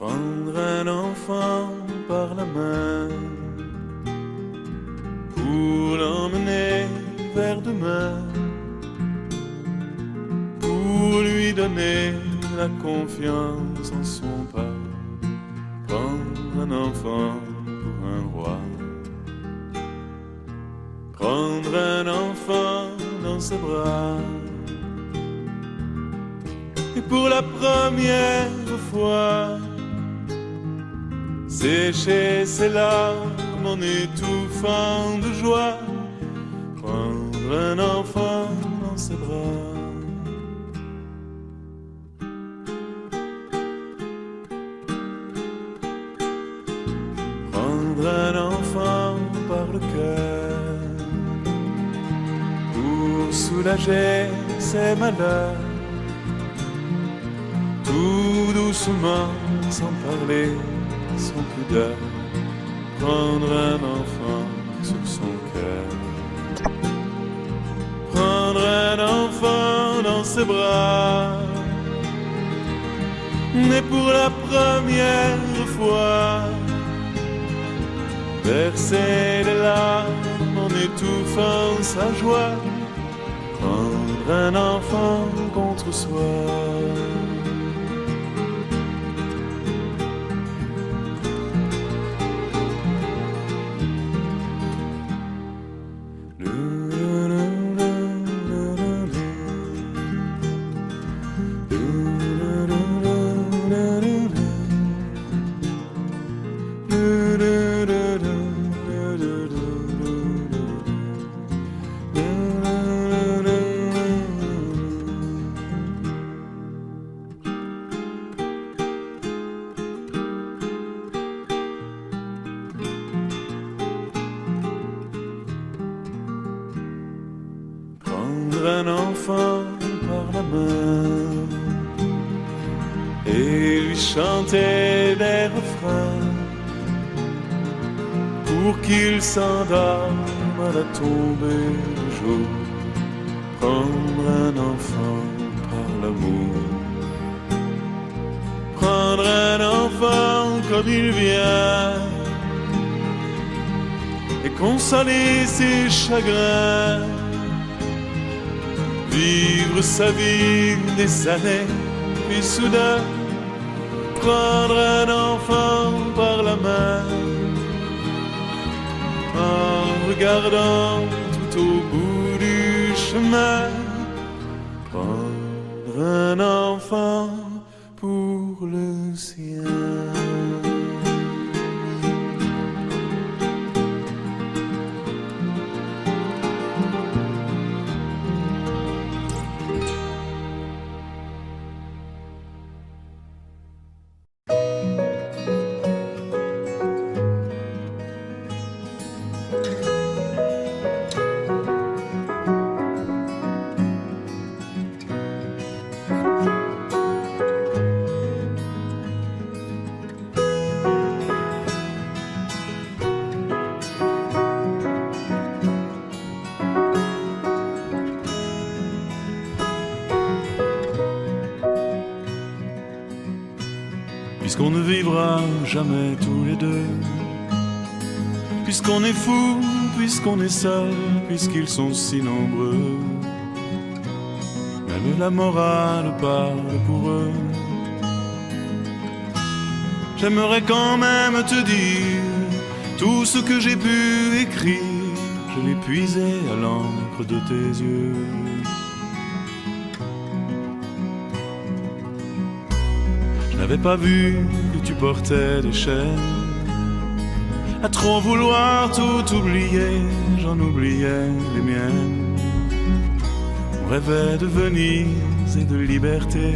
Prendre un enfant par la main pour l'emmener vers demain, pour lui donner la confiance en son pas. Prendre un enfant pour un roi, prendre un enfant dans ses bras, et pour la première fois sécher ses larmes en étouffant de joie, prendre un enfant dans ses bras. Prendre un enfant par le cœur pour soulager ses malheurs, tout doucement, sans parler, sans pudeur, prendre un enfant sur son cœur, prendre un enfant dans ses bras, mais pour la première fois verser des larmes en étouffant sa joie, prendre un enfant contre soi. Un enfant par la main et lui chanter des refrains pour qu'il s'endorme à la tombée du jour. Prendre un enfant par l'amour, prendre un enfant comme il vient et consoler ses chagrins, vivre sa vie des années, puis soudain prendre un enfant par la main, en regardant tout au bout du chemin, prendre un enfant pour le sien. Puisqu'on ne vivra jamais tous les deux, puisqu'on est fou, puisqu'on est seul, puisqu'ils sont si nombreux, même la morale parle pour eux. J'aimerais quand même te dire tout ce que j'ai pu écrire, je l'ai puisé à l'encre de tes yeux. Je n'avais pas vu que tu portais des chaînes. À trop vouloir tout oublier, j'en oubliais les miennes. On rêvait de Venise et de liberté.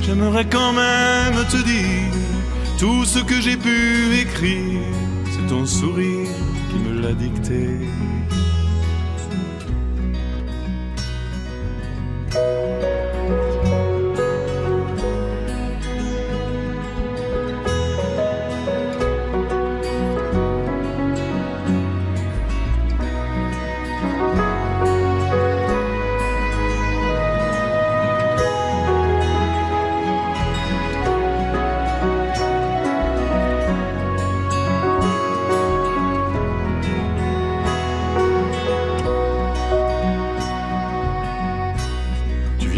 J'aimerais quand même te dire tout ce que j'ai pu écrire. C'est ton sourire qui me l'a dicté.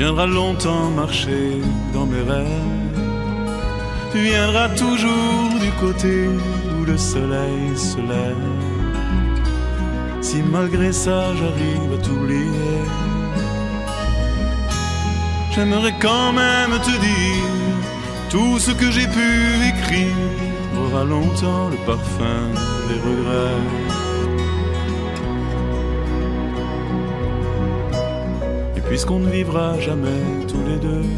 viendras longtemps marcher dans mes rêves. Tu viendras toujours du côté où le soleil se lève. Si malgré ça j'arrive à t'oublier, j'aimerais quand même te dire tout ce que j'ai pu écrire aura longtemps le parfum des regrets. Et puisqu'on ne vivra jamais tous les deux,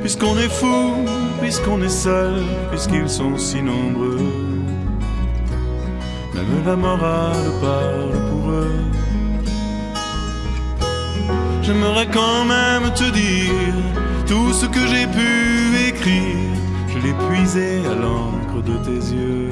puisqu'on est fou, puisqu'on est seul, puisqu'ils sont si nombreux, même la morale parle pour eux. J'aimerais quand même te dire tout ce que j'ai pu écrire, je l'ai puisé à l'encre de tes yeux.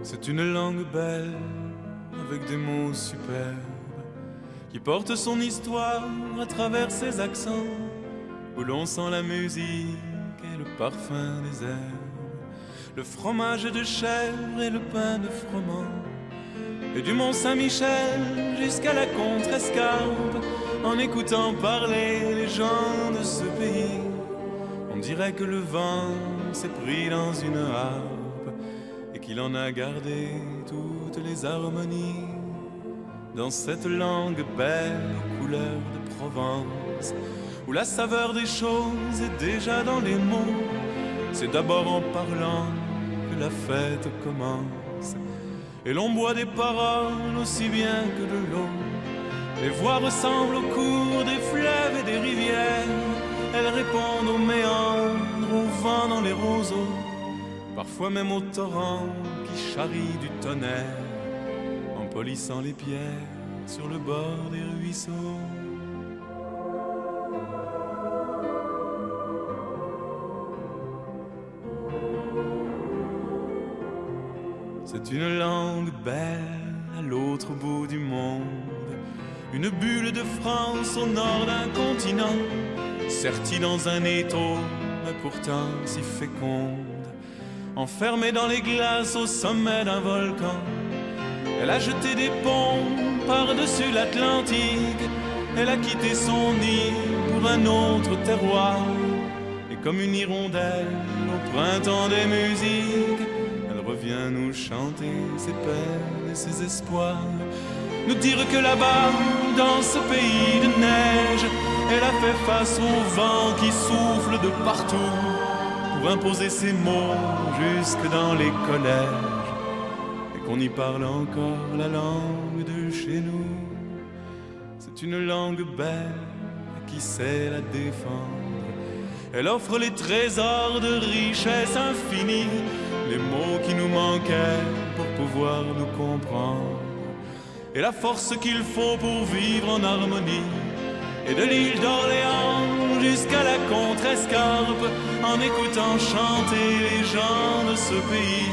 C'est une langue belle, avec des mots superbes, qui porte son histoire à travers ses accents, où l'on sent la musique et le parfum des herbes, le fromage de chèvre et le pain de froment, et du Mont Saint-Michel jusqu'à la Contrescarpe. En écoutant parler les gens de ce pays, on dirait que le vent s'est pris dans une harpe et qu'il en a gardé toutes les harmonies. Dans cette langue belle aux couleurs de Provence, où la saveur des choses est déjà dans les mots, c'est d'abord en parlant que la fête commence. Et l'on boit des paroles aussi bien que de l'eau. Les voix ressemblent au cours des fleuves et des rivières. Elles répondent aux méandres, au vent dans les roseaux, parfois même au torrent qui charrie du tonnerre, en polissant les pierres sur le bord des ruisseaux. C'est une langue belle à l'autre bout du monde, une bulle de France au nord d'un continent, sertie dans un étau, mais pourtant si féconde. Enfermée dans les glaces au sommet d'un volcan, elle a jeté des ponts par-dessus l'Atlantique. Elle a quitté son nid pour un autre terroir, et comme une hirondelle au printemps des musiques, elle revient nous chanter ses peines et ses espoirs, nous dire que là-bas, dans ce pays de neige, elle a fait face au vent qui souffle de partout, pour imposer ses mots jusque dans les collèges, et qu'on y parle encore la langue de chez nous. C'est une langue belle qui sait la défendre. Elle offre les trésors de richesse infinie, les mots qui nous manquaient pour pouvoir nous comprendre, et la force qu'il faut pour vivre en harmonie. Et de l'île d'Orléans jusqu'à la Contrescarpe, en écoutant chanter les gens de ce pays,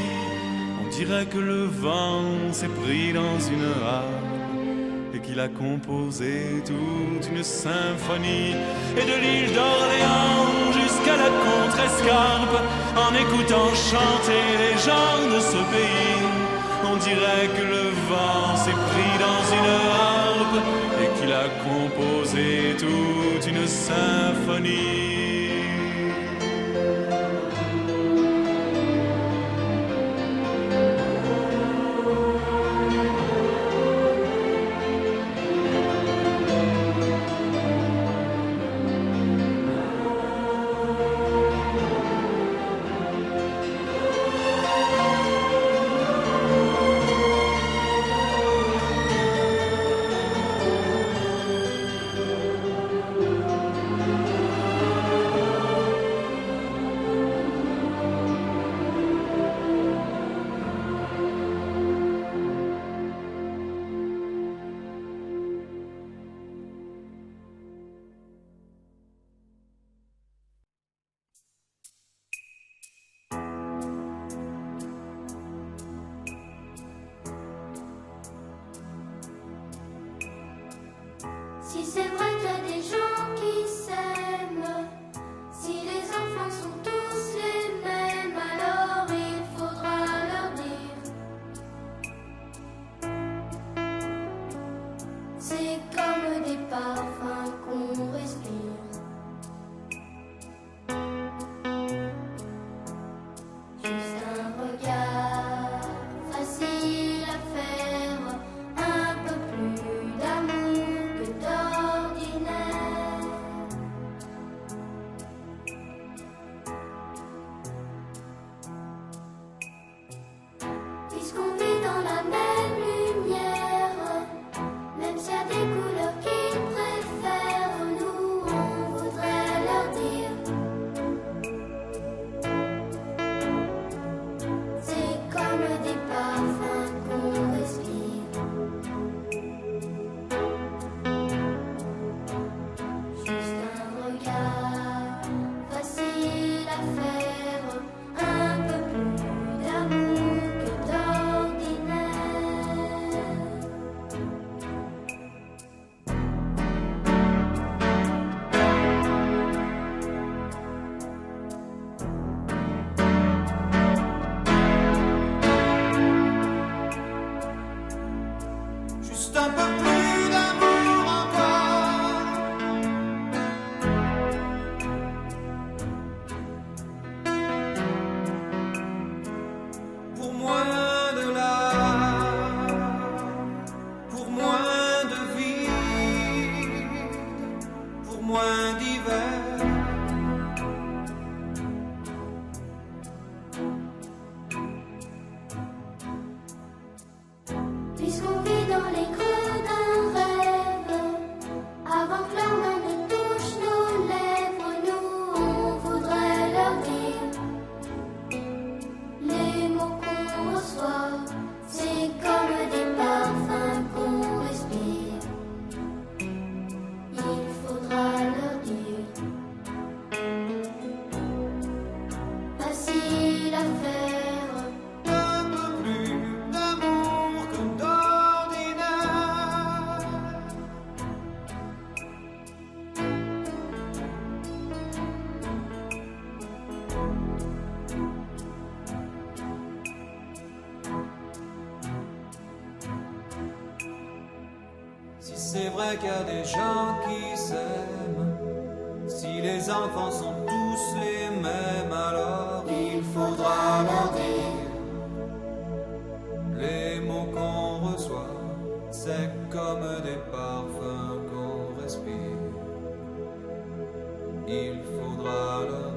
on dirait que le vent s'est pris dans une harpe et qu'il a composé toute une symphonie. Et de l'île d'Orléans jusqu'à la Contrescarpe, en écoutant chanter les gens de ce pays, on dirait que le vent s'est pris dans une harpe et qu'il a composé toute une symphonie. c'est vrai qu'il y a des gens qui s'aiment, si les enfants sont tous les mêmes, alors il faudra leur dire. C'est comme des parfums qu'on respire. Juste un regard facile à faire, un peu plus d'amour que d'ordinaire. Puisqu'on vit dans la même lumière, même s'il y a des couleurs qu'ils préfèrent, nous on voudrait leur dire. C'est comme des parfums qu'on respire. Juste un regard facile à faire, un peu plus d'amour que d'ordinaire. Juste un peu plus d'amour encore. Pour moins de larmes, pour moins de vide, pour moins d'hiver. Puisqu'on vit dans les creux d'un rêve, avant que leurs mains ne touchent nos lèvres, nous on voudrait leur dire. Les mots qu'on reçoit, c'est comme des parfums qu'on respire. Il faudra leur dire. Facile à faire. Un peu plus d'amour que d'ordinaire. Si c'est vrai qu'il y a des gens qui s'aiment, si les enfants sont tous les mêmes, alors il faudra leur dire. Les mots qu'on reçoit, c'est comme des parfums qu'on respire. Il faudra leur